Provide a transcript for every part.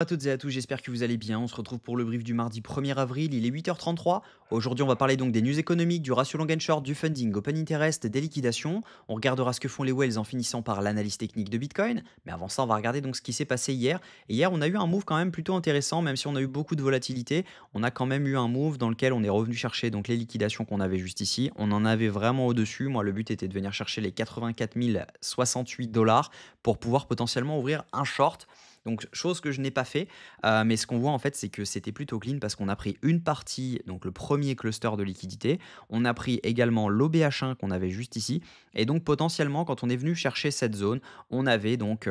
À toutes et à tous, j'espère que vous allez bien. On se retrouve pour le brief du mardi 1er avril, il est 8h33. Aujourd'hui, on va parler donc des news économiques, du ratio long and short, du funding, open interest, des liquidations. On regardera ce que font les whales en finissant par l'analyse technique de Bitcoin. Mais avant ça, on va regarder donc ce qui s'est passé hier. Et hier, on a eu un move quand même plutôt intéressant, même si on a eu beaucoup de volatilité. On a quand même eu un move dans lequel on est revenu chercher donc les liquidations qu'on avait juste ici. On en avait vraiment au-dessus. Moi, le but était de venir chercher les 84 068 dollars pour pouvoir potentiellement ouvrir un short. Donc, chose que je n'ai pas fait, mais ce qu'on voit en fait, c'est que c'était plutôt clean parce qu'on a pris une partie, donc le premier cluster de liquidité. On a pris également l'OBH1 qu'on avait juste ici. Et donc, potentiellement, quand on est venu chercher cette zone, on avait donc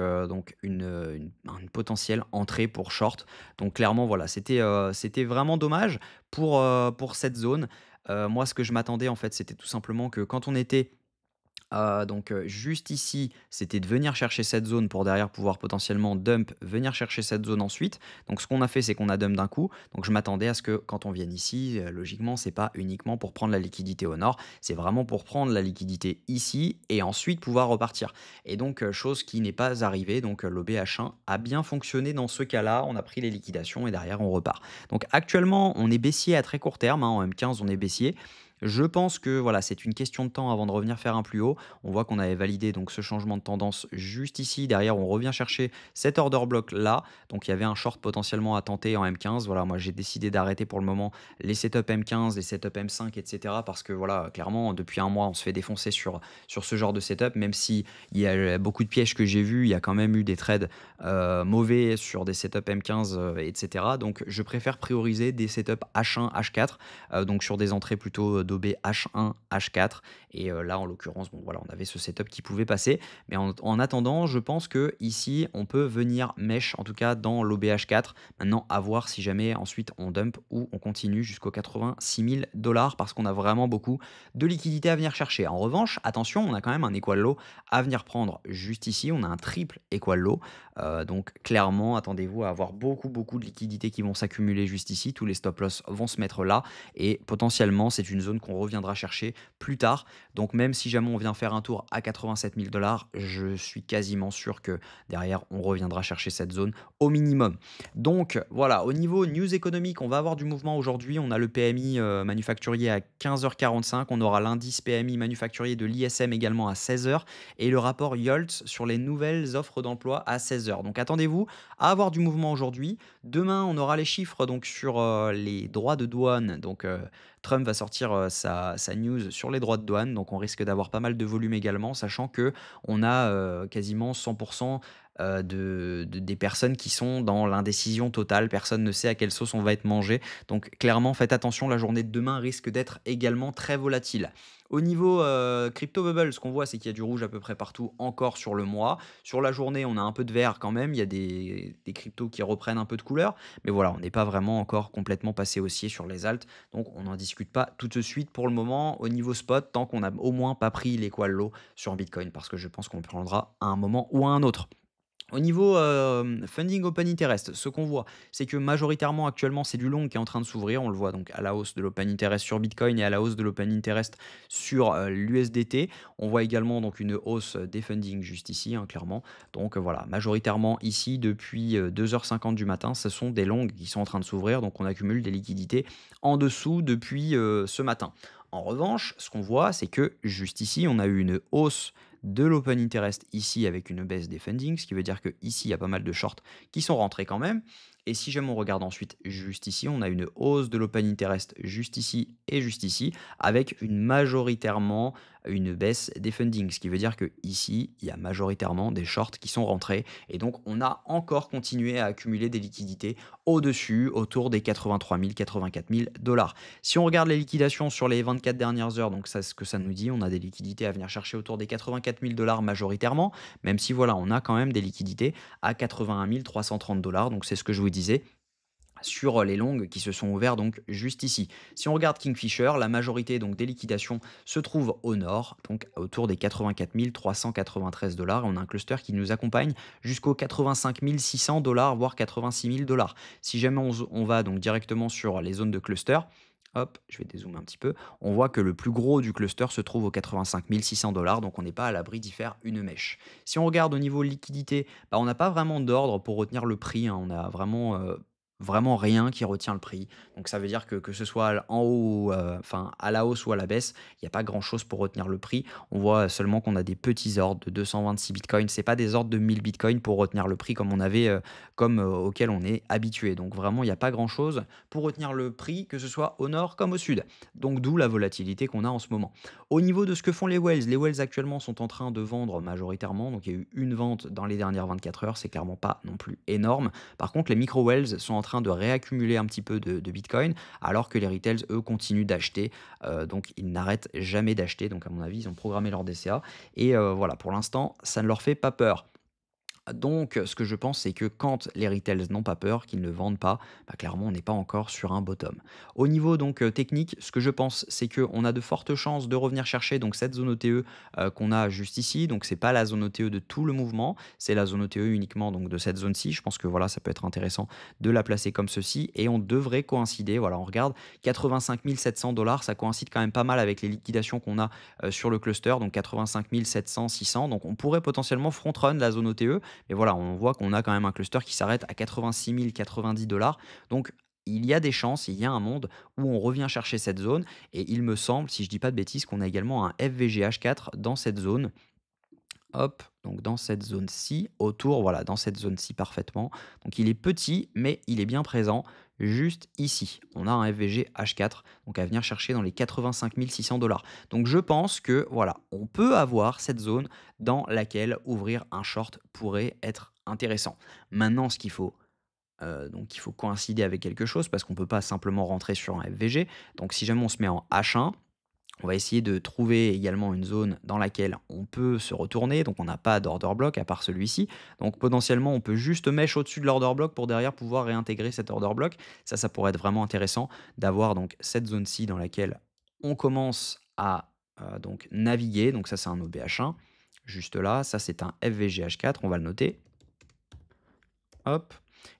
une potentielle entrée pour short. Donc, clairement, voilà, c'était vraiment dommage pour cette zone. Moi, ce que je m'attendais, en fait, c'était tout simplement que quand on était juste ici, c'était de venir chercher cette zone pour derrière pouvoir potentiellement dump, venir chercher cette zone ensuite. Donc ce qu'on a fait, c'est qu'on a dump d'un coup. Donc je m'attendais à ce que quand on vienne ici, logiquement, c'est pas uniquement pour prendre la liquidité au nord, c'est vraiment pour prendre la liquidité ici et ensuite pouvoir repartir. Et donc chose qui n'est pas arrivée, donc l'OBH1 a bien fonctionné dans ce cas-là, on a pris les liquidations et derrière on repart. Donc actuellement, on est baissier à très court terme, hein, en M15 on est baissier. Je pense que voilà, c'est une question de temps avant de revenir faire un plus haut. On voit qu'on avait validé donc ce changement de tendance juste ici. Derrière, on revient chercher cet order block là. Donc il y avait un short potentiellement à tenter en M15. Voilà, moi j'ai décidé d'arrêter pour le moment les setups M15, les setups M5, etc. Parce que voilà, clairement, depuis un mois, on se fait défoncer sur ce genre de setup. Même si il y a beaucoup de pièges que j'ai vus, il y a quand même eu des trades mauvais sur des setups M15, etc. Donc je préfère prioriser des setups H1, H4, donc sur des entrées plutôt d'OB H1, H4. Et là, en l'occurrence, bon, voilà, on avait ce setup qui pouvait passer. Mais en attendant, je pense que ici, on peut venir mesh, en tout cas dans l'OBH4. Maintenant, à voir si jamais ensuite on dump ou on continue jusqu'aux 86 000 dollars parce qu'on a vraiment beaucoup de liquidités à venir chercher. En revanche, attention, on a quand même un equal low à venir prendre juste ici. On a un triple equal low. Donc, clairement, attendez-vous à avoir beaucoup de liquidités qui vont s'accumuler juste ici. Tous les stop loss vont se mettre là. Et potentiellement, c'est une zone qu'on reviendra chercher plus tard. Donc même si jamais on vient faire un tour à 87 000 dollars, je suis quasiment sûr que derrière, on reviendra chercher cette zone au minimum. Donc voilà, au niveau news économique, on va avoir du mouvement aujourd'hui. On a le PMI manufacturier à 15h45. On aura l'indice PMI manufacturier de l'ISM également à 16h. Et le rapport YOLTS sur les nouvelles offres d'emploi à 16h. Donc attendez-vous à avoir du mouvement aujourd'hui. Demain, on aura les chiffres donc sur les droits de douane. Donc Trump va sortir sa news sur les droits de douane, donc on risque d'avoir pas mal de volume également, sachant que on a quasiment 100% des personnes qui sont dans l'indécision totale. Personne ne sait à quelle sauce on va être mangé. Donc clairement, faites attention, la journée de demain risque d'être également très volatile. Au niveau crypto bubble, ce qu'on voit, c'est qu'il y a du rouge à peu près partout encore sur le mois. Sur la journée, on a un peu de vert quand même. Il y a des cryptos qui reprennent un peu de couleur. Mais voilà, on n'est pas vraiment encore complètement passé haussier sur les alts. Donc on n'en discute pas tout de suite pour le moment au niveau spot, tant qu'on n'a au moins pas pris les low sur Bitcoin, parce que je pense qu'on le prendra à un moment ou à un autre. Au niveau funding open interest, ce qu'on voit, c'est que majoritairement actuellement c'est du long qui est en train de s'ouvrir. On le voit donc à la hausse de l'open interest sur Bitcoin et à la hausse de l'open interest sur l'USDT. On voit également donc une hausse des fundings juste ici, hein, clairement. Donc voilà, majoritairement ici depuis 2h50 du matin, ce sont des longues qui sont en train de s'ouvrir. Donc on accumule des liquidités en dessous depuis ce matin. En revanche, ce qu'on voit, c'est que juste ici, on a eu une hausse de l'open interest ici avec une baisse des fundings, ce qui veut dire que ici il y a pas mal de shorts qui sont rentrés quand même. Et si jamais on regarde ensuite juste ici, on a une hausse de l'open interest juste ici et juste ici, avec une majoritairement une baisse des fundings, ce qui veut dire que ici il y a majoritairement des shorts qui sont rentrés et donc on a encore continué à accumuler des liquidités au-dessus, autour des 83 000, 84 000 dollars. Si on regarde les liquidations sur les 24 dernières heures, donc ça, ce que ça nous dit, on a des liquidités à venir chercher autour des 84 000 dollars majoritairement, même si voilà, on a quand même des liquidités à 81 330 dollars. Donc c'est ce que je vous disais sur les longues qui se sont ouvertes donc juste ici. Si on regarde Kingfisher, la majorité donc des liquidations se trouve au nord, donc autour des 84 393 dollars. On a un cluster qui nous accompagne jusqu'aux 85 600 dollars, voire 86 000 dollars. Si jamais on va donc directement sur les zones de cluster, Hop, je vais dézoomer un petit peu. On voit que le plus gros du cluster se trouve aux 85 600 $, donc on n'est pas à l'abri d'y faire une mèche. Si on regarde au niveau liquidité, bah, on n'a pas vraiment d'ordre pour retenir le prix, hein. On a vraiment rien qui retient le prix. Donc ça veut dire que ce soit en haut, enfin à la hausse ou à la baisse, il n'y a pas grand-chose pour retenir le prix. On voit seulement qu'on a des petits ordres de 226 bitcoins. C'est pas des ordres de 1000 bitcoins pour retenir le prix comme on avait, auquel on est habitué. Donc vraiment, il n'y a pas grand-chose pour retenir le prix, que ce soit au nord comme au sud. Donc d'où la volatilité qu'on a en ce moment. Au niveau de ce que font les whales actuellement sont en train de vendre majoritairement. Donc il y a eu une vente dans les dernières 24 heures, c'est clairement pas non plus énorme. Par contre, les micro-whales sont en train de réaccumuler un petit peu de Bitcoin, alors que les retails, eux, continuent d'acheter. Donc ils n'arrêtent jamais d'acheter. Donc à mon avis, ils ont programmé leur DCA. Et voilà, pour l'instant, ça ne leur fait pas peur. Donc, ce que je pense, c'est que quand les retails n'ont pas peur, qu'ils ne vendent pas, bah, clairement, on n'est pas encore sur un bottom. Au niveau donc technique, ce que je pense, c'est qu'on a de fortes chances de revenir chercher donc cette zone OTE qu'on a juste ici. Donc, c'est pas la zone OTE de tout le mouvement, c'est la zone OTE uniquement donc de cette zone-ci. Je pense que voilà, ça peut être intéressant de la placer comme ceci et on devrait coïncider. Voilà, on regarde 85 700 $, ça coïncide quand même pas mal avec les liquidations qu'on a sur le cluster, donc 85 700, 600. Donc, on pourrait potentiellement front-run la zone OTE. Et voilà, on voit qu'on a quand même un cluster qui s'arrête à 86 090 $. Donc, il y a des chances, il y a un monde où on revient chercher cette zone. Et il me semble, si je dis pas de bêtises, qu'on a également un FVGH4 dans cette zone. Hop, donc dans cette zone-ci, autour, voilà, dans cette zone-ci parfaitement. Donc il est petit, mais il est bien présent juste ici. On a un FVG H4, donc à venir chercher dans les 85 600 $. Donc je pense que, voilà, on peut avoir cette zone dans laquelle ouvrir un short pourrait être intéressant. Maintenant, ce qu'il faut, donc il faut coïncider avec quelque chose parce qu'on ne peut pas simplement rentrer sur un FVG. Donc si jamais on se met en H1, on va essayer de trouver également une zone dans laquelle on peut se retourner, donc on n'a pas d'order block à part celui-ci. Donc potentiellement, on peut juste mèche au-dessus de l'order block pour derrière pouvoir réintégrer cet order block. Ça pourrait être vraiment intéressant d'avoir donc cette zone-ci dans laquelle on commence à donc naviguer. Donc ça, c'est un OBH1. Juste là, ça c'est un FVGH4, on va le noter. Hop.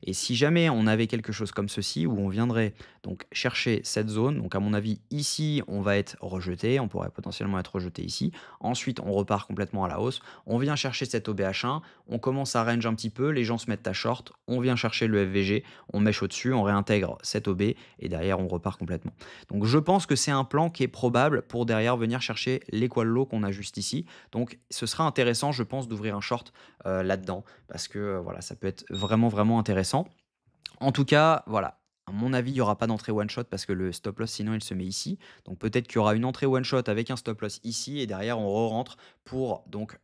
Et si jamais on avait quelque chose comme ceci, où on viendrait donc chercher cette zone, donc à mon avis, ici, on va être rejeté, on pourrait potentiellement être rejeté ici. Ensuite, on repart complètement à la hausse. On vient chercher cet OBH1, on commence à range un petit peu, les gens se mettent à short, on vient chercher le FVG, on mèche au-dessus, on réintègre cet OB et derrière, on repart complètement. Donc, je pense que c'est un plan qui est probable pour derrière venir chercher l'équal low qu'on a juste ici. Donc, ce sera intéressant, je pense, d'ouvrir un short là-dedans parce que voilà, ça peut être vraiment intéressant. En tout cas, voilà, à mon avis, il y aura pas d'entrée one shot parce que le stop loss sinon il se met ici. Donc peut-être qu'il y aura une entrée one shot avec un stop loss ici et derrière on re-rentre pour donc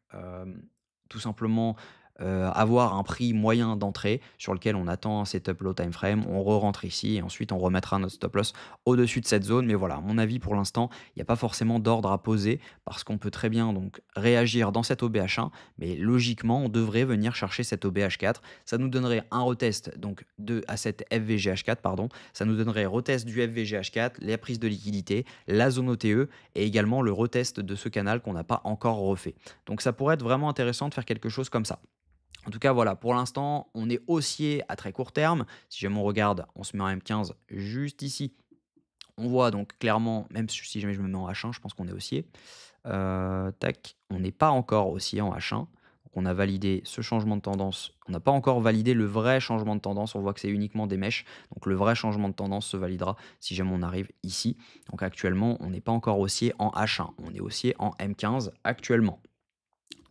tout simplement avoir un prix moyen d'entrée sur lequel on attend un setup low time frame, on re-rentre ici et ensuite on remettra notre stop loss au-dessus de cette zone. Mais voilà, à mon avis pour l'instant, il n'y a pas forcément d'ordre à poser parce qu'on peut très bien donc réagir dans cet OBH1, mais logiquement on devrait venir chercher cet OBH4. Ça nous donnerait un retest donc à cette FVGH4, pardon. Ça nous donnerait retest du FVGH4, la prise de liquidité, la zone OTE et également le retest de ce canal qu'on n'a pas encore refait. Donc ça pourrait être vraiment intéressant de faire quelque chose comme ça. En tout cas, voilà, pour l'instant, on est haussier à très court terme. Si jamais on regarde, on se met en M15 juste ici. On voit donc clairement, même si jamais je me mets en H1, je pense qu'on est haussier. Tac, on n'est pas encore haussier en H1. Donc on a validé ce changement de tendance. On n'a pas encore validé le vrai changement de tendance. On voit que c'est uniquement des mèches. Donc le vrai changement de tendance se validera si jamais on arrive ici. Donc actuellement, on n'est pas encore haussier en H1. On est haussier en M15 actuellement.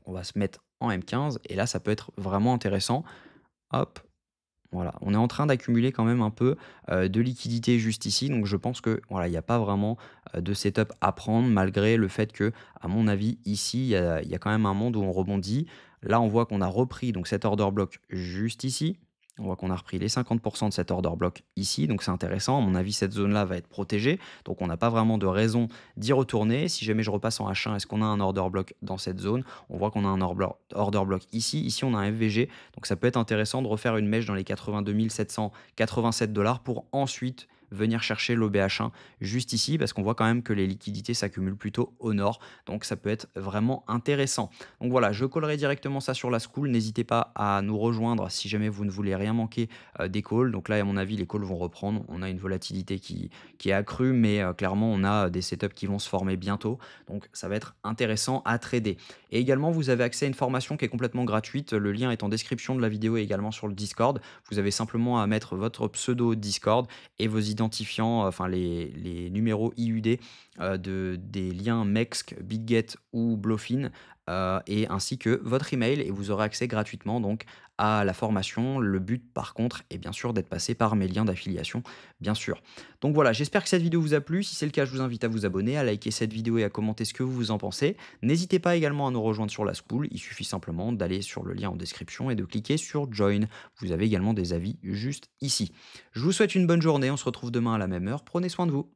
On va se mettre en M15 et là, ça peut être vraiment intéressant. Hop, voilà, on est en train d'accumuler quand même un peu de liquidité juste ici, donc je pense que voilà, il n'y a pas vraiment de setup à prendre malgré le fait que, à mon avis, ici, il y a quand même un monde où on rebondit. Là, on voit qu'on a repris donc cet order block juste ici. On voit qu'on a repris les 50% de cet order block ici, donc c'est intéressant. À mon avis, cette zone-là va être protégée, donc on n'a pas vraiment de raison d'y retourner. Si jamais je repasse en H1, est-ce qu'on a un order block dans cette zone? On voit qu'on a un order block ici. Ici, on a un FVG, donc ça peut être intéressant de refaire une mèche dans les 82 787 $ pour ensuite venir chercher l'OBH1 juste ici parce qu'on voit quand même que les liquidités s'accumulent plutôt au nord. Donc ça peut être vraiment intéressant. Donc voilà, je collerai directement ça sur la school. N'hésitez pas à nous rejoindre si jamais vous ne voulez rien manquer des calls. Donc là, à mon avis, les calls vont reprendre. On a une volatilité qui est accrue, mais clairement, on a des setups qui vont se former bientôt. Donc ça va être intéressant à trader. Et également, vous avez accès à une formation qui est complètement gratuite. Le lien est en description de la vidéo et également sur le Discord. Vous avez simplement à mettre votre pseudo Discord et vos identifiants, enfin les numéros IUD des liens Mexc, BitGet ou Bluefin, et ainsi que votre email et vous aurez accès gratuitement donc à la formation. Le but par contre est bien sûr d'être passé par mes liens d'affiliation, bien sûr. Donc voilà, j'espère que cette vidéo vous a plu. Si c'est le cas, je vous invite à vous abonner, à liker cette vidéo et à commenter ce que vous en pensez. N'hésitez pas également à nous rejoindre sur la school. Il suffit simplement d'aller sur le lien en description et de cliquer sur Join. Vous avez également des avis juste ici. Je vous souhaite une bonne journée. On se retrouve demain à la même heure. Prenez soin de vous.